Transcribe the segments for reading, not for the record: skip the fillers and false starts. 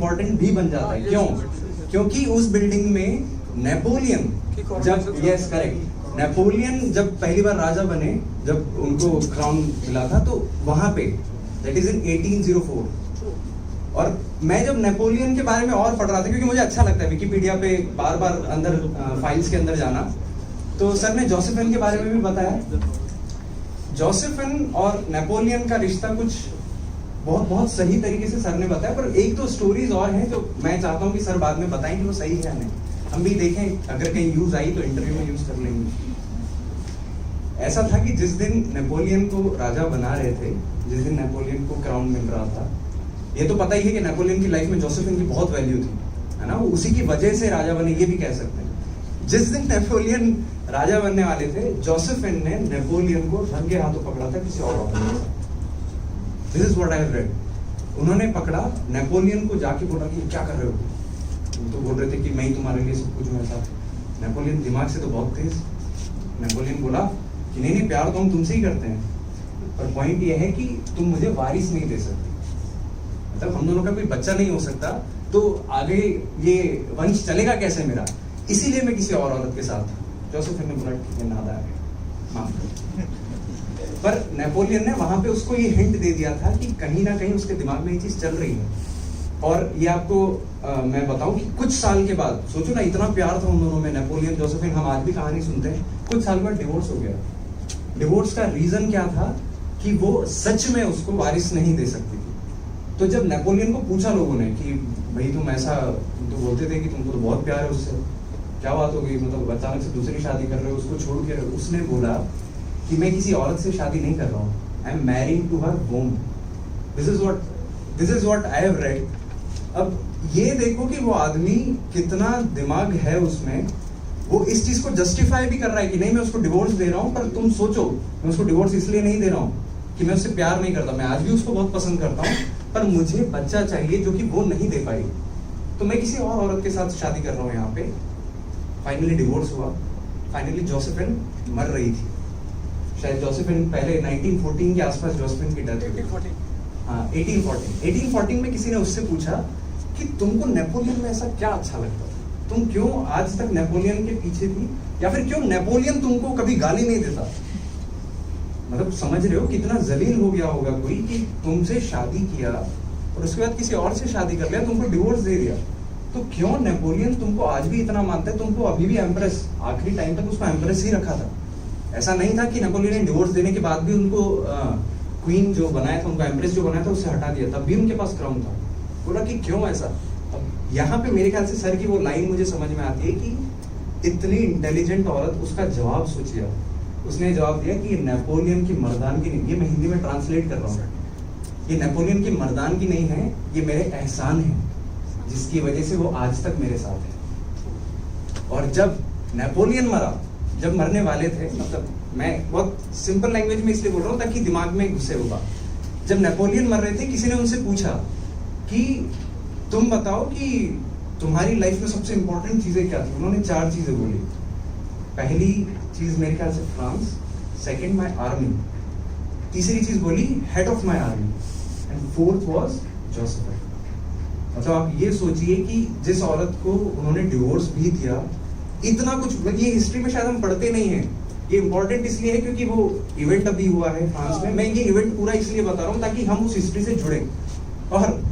Important भी बन जाता है। क्यों? क्योंकि उस बिल्डिंग में नेपोलियन जब, यस करेक्ट, नेपोलियन जब पहली बार राजा बने, जब उनको क्राउन मिला था, तो वहां पे दैट इज इन 1804। और मैं जब नेपोलियन के बारे में और पढ़ रहा था, क्योंकि मुझे अच्छा लगता है विकिपीडिया पे बार बार अंदर फाइल्स के अंदर जाना, तो सर ने जोसेफिन के बारे में भी बताया। जोसेफिन और नेपोलियन का रिश्ता कुछ बहुत सही तरीके से सर ने बताया, पर एक दो स्टोरीज और हैं जो मैं चाहता हूँ कि सर बाद में बताएं कि वो सही है या नहीं। हम भी देखें, अगर कहीं यूज आई तो इंटरव्यू में यूज कर लेंगे। ऐसा था कि जिस दिन नेपोलियन को राजा बना रहे थे, जिस दिन नेपोलियन को क्राउन मिल रहा था, ये तो पता ही है कि नेपोलियन की लाइफ में जोसेफिन की बहुत वैल्यू थी, है ना, वो उसी की वजह से राजा बने, ये भी कह सकते हैं। जिस दिन नेपोलियन राजा बनने वाले थे, जोसेफिन ने नेपोलियन को रंगे हाथों पकड़ा था किसी और के साथ। This is what I have red. उन्होंने पकड़ा नेपोलियन को, जाके बोला कि क्या कर रहे हो, तो बोल रहे थे कि मैं ही तुम्हारे लिए सब कुछ हूँ ऐसा। नेपोलियन दिमाग से तो बहुत तेज। नेपोलियन बोला कि नहीं, प्यार तो हम तुमसे ही करते हैं, पर पॉइंट ये है कि तुम मुझे वारिस नहीं दे सकती, मतलब हम दोनों का कोई बच्चा नहीं हो सकता, तो आगे ये वंश चलेगा कैसे मेरा, इसीलिए मैं किसी और औरत के साथ था। जोसेफिन ने बोला ठीक है, नाद आ गया, माफ कर। पर नेपोलियन ने वहां पे उसको ये हिंट दे दिया था कि कहीं ना कहीं उसके दिमाग में ये चीज चल रही है। और ये आपको मैं बताऊं कि कुछ साल के बाद, सोचो ना, इतना प्यार था उन दोनों में, नेपोलियन जोसेफिन, हम आज भी कहानी सुनते हैं। कुछ साल बाद डिवोर्स हो गया। डिवोर्स का रीजन क्या था कि वो सच में उसको वारिस नहीं दे सकती थी। तो जब नेपोलियन को पूछा लोगों ने कि भाई तुम ऐसा, तुम तो बोलते थे कि तुमको तो बहुत प्यार है उससे, क्या बात हो गई, मतलब अचानक से दूसरी शादी कर रहे हो, उसको छोड़ के? उसने बोला कि मैं किसी औरत से शादी नहीं कर रहा हूँ, I am marrying to her whom. This is what I have read. अब ये देखो कि वो आदमी कितना दिमाग है उसमें, वो इस चीज को जस्टिफाई भी कर रहा है कि नहीं मैं उसको डिवोर्स दे रहा हूँ, पर तुम सोचो, मैं उसको डिवोर्स इसलिए नहीं दे रहा हूँ कि मैं उससे प्यार नहीं करता, मैं आज भी उसको बहुत पसंद करता हूँ, पर मुझे बच्चा चाहिए जो कि वो नहीं दे पाई, तो मैं किसी और औरत के साथ शादी कर रहा हूँ यहाँ पे। फाइनली डिवोर्स हुआ। फाइनली जोसेफिन मर रही थी, शायद जोसेफिन पहले 1914 के आसपास जोसेफिन की डेथ हुई। हाँ, 1814 में किसी ने उससे पूछा कि तुमको नेपोलियन में ऐसा क्या अच्छा लगता था, तुम क्यों आज तक नेपोलियन के पीछे थी, या फिर क्यों नेपोलियन तुमको कभी गाली नहीं देता। मतलब समझ रहे हो कितना जलील हो गया होगा कोई कि तुमसे शादी किया और उसके बाद किसी और से शादी कर लिया, तुमको डिवोर्स दे दिया, तो क्यों नेपोलियन तुमको आज भी इतना मानता है, तुमको अभी भी एम्प्रेस, आखिरी टाइम तक उसको एम्प्रेस ही रखा था। ऐसा नहीं था कि नेपोलियन ने डिवोर्स देने के बाद भी उनको क्वीन जो बनाया था, उनको एम्प्रेस जो बनाया था, उससे हटा दिया, तब भी उनके पास क्राउन था। बोला कि क्यों ऐसा। अब यहाँ पे मेरे ख्याल से सर की वो लाइन मुझे समझ में आती है कि इतनी इंटेलिजेंट औरत, उसका जवाब सोचिए। उसने जवाब दिया कि ये नेपोलियन की मर्दानगी नहीं, ये मैं हिंदी में ट्रांसलेट कर रहा हूँ, ये नेपोलियन की मर्दानगी नहीं है, ये मेरे एहसान है जिसकी वजह से वो आज तक मेरे साथ है। और जब नेपोलियन मरा, जब मरने वाले थे, मतलब मैं बहुत सिंपल लैंग्वेज में इसलिए बोल रहा हूँ ताकि दिमाग में घुसे होगा। जब नेपोलियन मर रहे थे, किसी ने उनसे पूछा कि तुम बताओ कि तुम्हारी लाइफ में सबसे इंपॉर्टेंट चीजें क्या थी। उन्होंने 4 चीजें बोली। पहली चीज मेरे ख्याल से फ्रांस, सेकंड माय आर्मी, तीसरी चीज बोली head of my army, and fourth was Josephine. मतलब आप ये सोचिए कि जिस औरत को उन्होंने डिवोर्स भी दिया, इतना कुछ, ये हिस्ट्री में शायद हम पढ़ते नहीं है। ये इंपॉर्टेंट इसलिए है क्योंकि वो इवेंट अभी हुआ है फ्रांस में। मैं ये इवेंट पूरा इसलिए बता रहा हूँ ताकि हम उस हिस्ट्री से जुड़े, और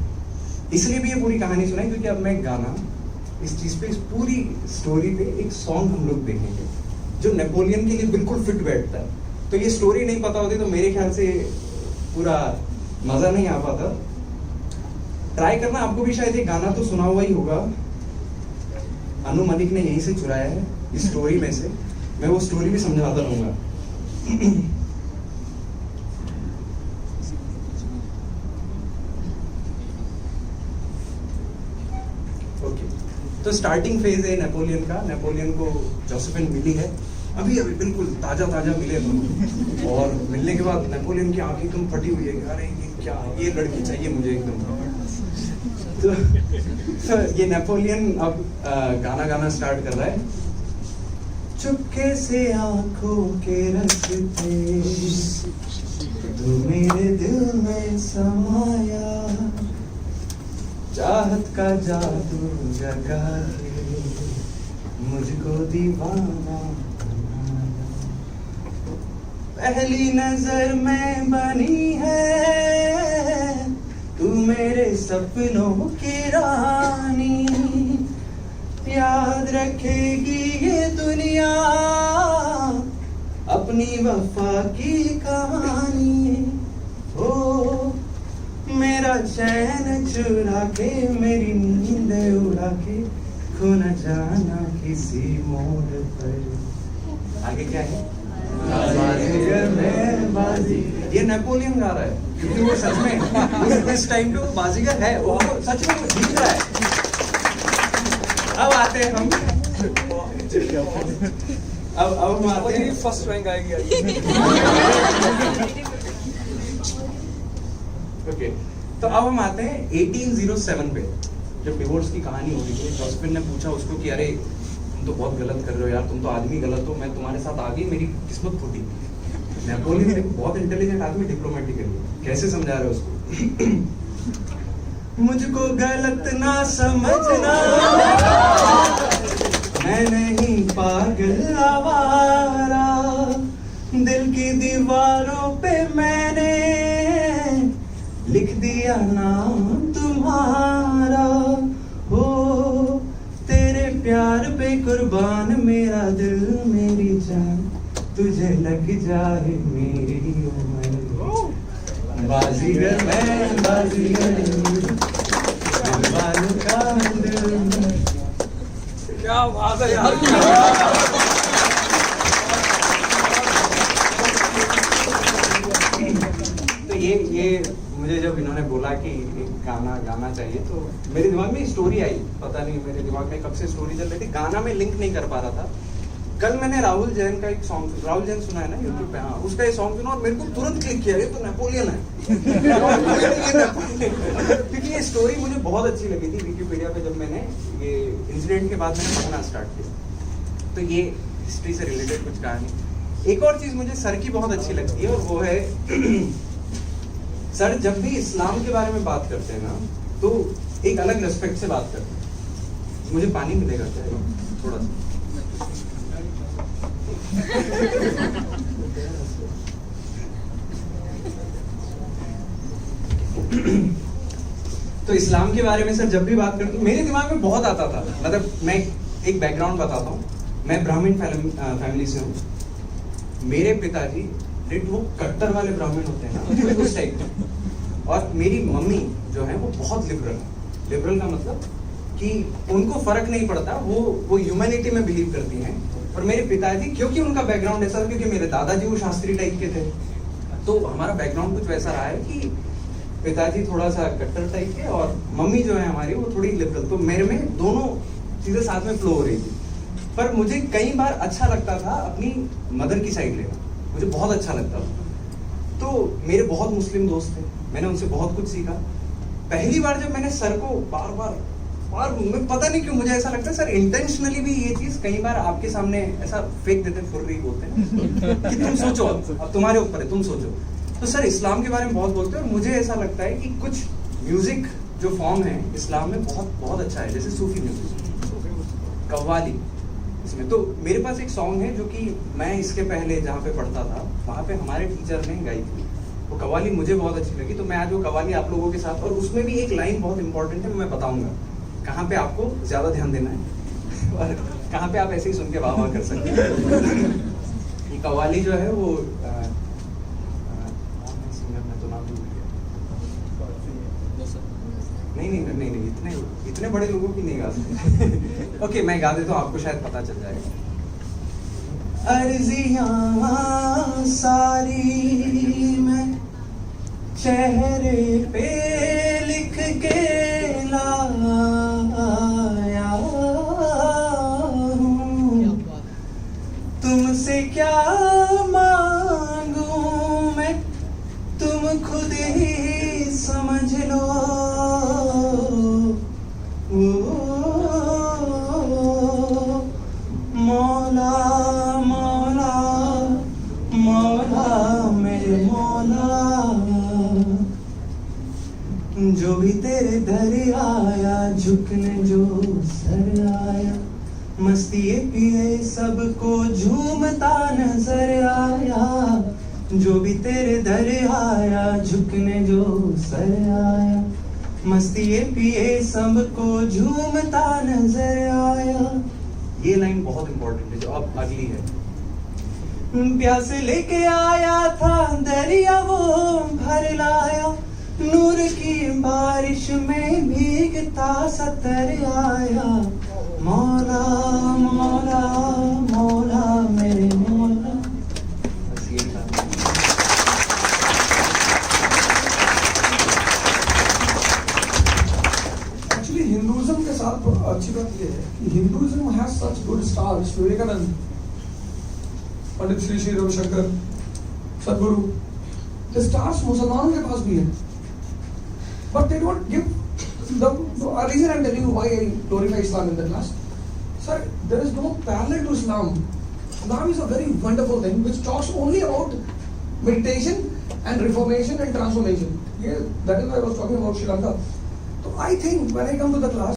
इसलिए भी ये पूरी कहानी सुनाई क्योंकि अब मैं गाना इस चीज पे, इस पूरी स्टोरी पे एक सॉन्ग हम लोग देखेंगे जो नेपोलियन के लिए बिल्कुल फिट बैठता है। तो ये स्टोरी नहीं पता होती तो मेरे ख्याल से पूरा मजा नहीं आ पाता। ट्राई करना, आपको भी शायद ये गाना तो सुना हुआ ही होगा, अनु मलिक ने यहीं से चुराया है इस स्टोरी में से। मैं वो स्टोरी भी समझाता रहूंगा। ओके, तो स्टार्टिंग फेज है नेपोलियन का। नेपोलियन को जोसेफिन मिली है, अभी अभी बिल्कुल ताजा मिले दोनों, और मिलने के बाद नेपोलियन की आंखें एकदम फटी हुई है, अरे ये क्या, ये लड़की चाहिए मुझे एकदम। तो ये नेपोलियन अब गाना स्टार्ट कर रहा है। चुपके से आंखों के रस्ते तू मेरे दिल में समाया, चाहत का जादू जगा के मुझको दीवाना बनाया। पहली नजर में बनी है तू मेरे सपनों की रानी, याद रखेगी ये दुनिया अपनी वफा की कहानी। ओ मेरा चैन चुरा के मेरी नींद उड़ा के खो न जाना किसी मोड़ पर। आगे क्या है? बाजीगर मैं बाजी। ये नेपोलियन गा रहा है क्योंकि वो सच में इस टाइम पे वो बाजीगर है, वो सच में वो जीत रहा है। अब आते हैं हम अब हम आते हैं फर्स्ट रैंक आएगी। ओके, तो अब हम आते हैं 1807 पे, जब डिवोर्स की कहानी हो रही थी। जॉसेफिन ने पूछा उसको कि अरे तुम तो बहुत गलत कर रहे हो यार, तुम तो आदमी गलत हो, मैं तुम्हारे साथ आ गई, मेरी किस्मत फूटी। नेपोलियन देखो बहुत इंटेलिजेंट आदमी, डिप्लोमेटिकली कैसे समझा रहे हो उसको। मुझको गलत ना समझना, मैं नहीं पागल आवारा, दिल की दीवारों पे मैंने लिख दिया नाम तुम्हारा। हो तेरे प्यार पे कुर्बान मेरा दिल मेरी जान, तुझे लग जाए मेरी उम्र। बाजीगर मैं बाजीगर, दिलवालों का दिल। क्या बात है यार। तो ये मुझे जब इन्होंने बोला कि एक गाना गाना चाहिए तो मेरे दिमाग में स्टोरी आई, पता नहीं मेरे दिमाग में कब से स्टोरी चल रही थी, गाना में लिंक नहीं कर पा रहा था। कल मैंने राहुल जैन का एक सॉन्ग, राहुल जैन सुना है ना यूट्यूब पे, हाँ उसका ये सॉन्ग सुना और मेरे को तुरंत क्लिक किया ये तो नेपोलियन है। क्योंकि ये स्टोरी मुझे बहुत अच्छी लगी थी विकिपीडिया पे, जब मैंने ये इंसिडेंट के बाद मैंने पढ़ना स्टार्ट किया तो ये हिस्ट्री से रिलेटेड कुछ कहानी। एक और चीज मुझे सर की बहुत अच्छी लगती है और वो है सर जब भी इस्लाम के बारे में बात करते हैं ना तो एक अलग रेस्पेक्ट से बात करते हैं। मुझे पानी मिलेगा क्या थोड़ा सा? तो इस्लाम के बारे में सर जब भी बात करते मेरे दिमाग में बहुत आता था। मतलब मैं एक बैकग्राउंड बताता हूँ, मैं ब्राह्मण फैमिली से हूँ। मेरे पिताजी वो कट्टर वाले ब्राह्मण होते हैं ना उस टाइप के, और मेरी मम्मी जो है वो बहुत लिबरल का मतलब कि उनको फर्क नहीं पड़ता, वो ह्यूमैनिटी में बिलीव करती हैं। और मेरे पिताजी क्योंकि उनका बैकग्राउंड ऐसा था, क्योंकि मेरे दादाजी वो शास्त्री टाइप के थे, तो हमारा बैकग्राउंड कुछ वैसा रहा है कि पिताजी थोड़ा सा कट्टर टाइप के और मम्मी जो है हमारी वो थोड़ी लिबरल। तो मेरे में दोनों चीजें साथ में फ्लो हो रही थी। पर मुझे कई बार अच्छा लगता था अपनी मदर की साइड लेना, मुझे बहुत अच्छा लगता था। तो मेरे बहुत मुस्लिम दोस्त थे, मैंने उनसे बहुत कुछ सीखा। पहली बार जब मैंने सर को बार मैं पता नहीं क्यों मुझे ऐसा लगता है सर इंटेंशनली भी ये चीज कई बार आपके सामने ऐसा फेंक देते हैं, फुर्री बोलते हैं कि तुम सोचो, अब तुम्हारे ऊपर है, तुम सोचो। तो सर इस्लाम के बारे में बहुत बोलते हैं और मुझे ऐसा लगता है कि कुछ म्यूजिक जो फॉर्म है इस्लाम में बहुत अच्छा है, जैसे सूफी म्यूजिक, कव्वाली इसमें। तो मेरे पास एक सॉन्ग है जो कि मैं इसके पहले जहाँ पे पढ़ता था वहाँ पे हमारे टीचर ने गाई थी, वो कव्वाली मुझे बहुत अच्छी लगी। तो मैं आज वो कव्वाली आप लोगों के साथ, और उसमें भी एक लाइन बहुत इंपॉर्टेंट है, मैं बताऊंगा कहाँ पे आपको ज्यादा ध्यान देना है और कहाँ पे आप ऐसे ही सुन के वाह वाह कर सकते हैं। ये कव्वाली जो है वो सिंगर मैं तो नाम भूल गया। नहीं, इतने बड़े लोगों की नहीं गा सकते। ओके मैं गा देता हूँ, आपको शायद पता चल जाएगा। अर्जियां सारी मैं चेहरे पे लिख के लाया हूँ, तुमसे क्या मांगूं मैं, तुम खुद ही समझ लो। मौला मौला मौला मेरे मौला, जो भी तेरे झुकने जो सर आया, मस्ती पिए सबको झूमता नजर आया, जो भी तेरे दर आया, झुकने जो सर आया, मस्ती पिए सबको झूमता नजर आया। ये लाइन बहुत इंपॉर्टेंट है जो अब अगली है। प्यास लेके आया था दरिया वो भर लाया, नूर की बारिश में भीगता सतर आया, मौला मौला मौला मेरे मौला। बस यही था। एक्चुअली हिंदुइज्म के साथ अच्छी बात ये है कि Hinduism has such good stars. Vivekananda, Pandit Shri Shri Ravishankar, Sadhguru, the stars मुसलमानों के पास भी है, but they don't give the reason I'm telling you why I glorify Islam in the class. Sir, there is no parallel to Islam. Islam is a very wonderful thing which talks only about meditation and reformation and transformation. Yeah, that is why I was talking about Sri Lanka. So I think when I come to the class,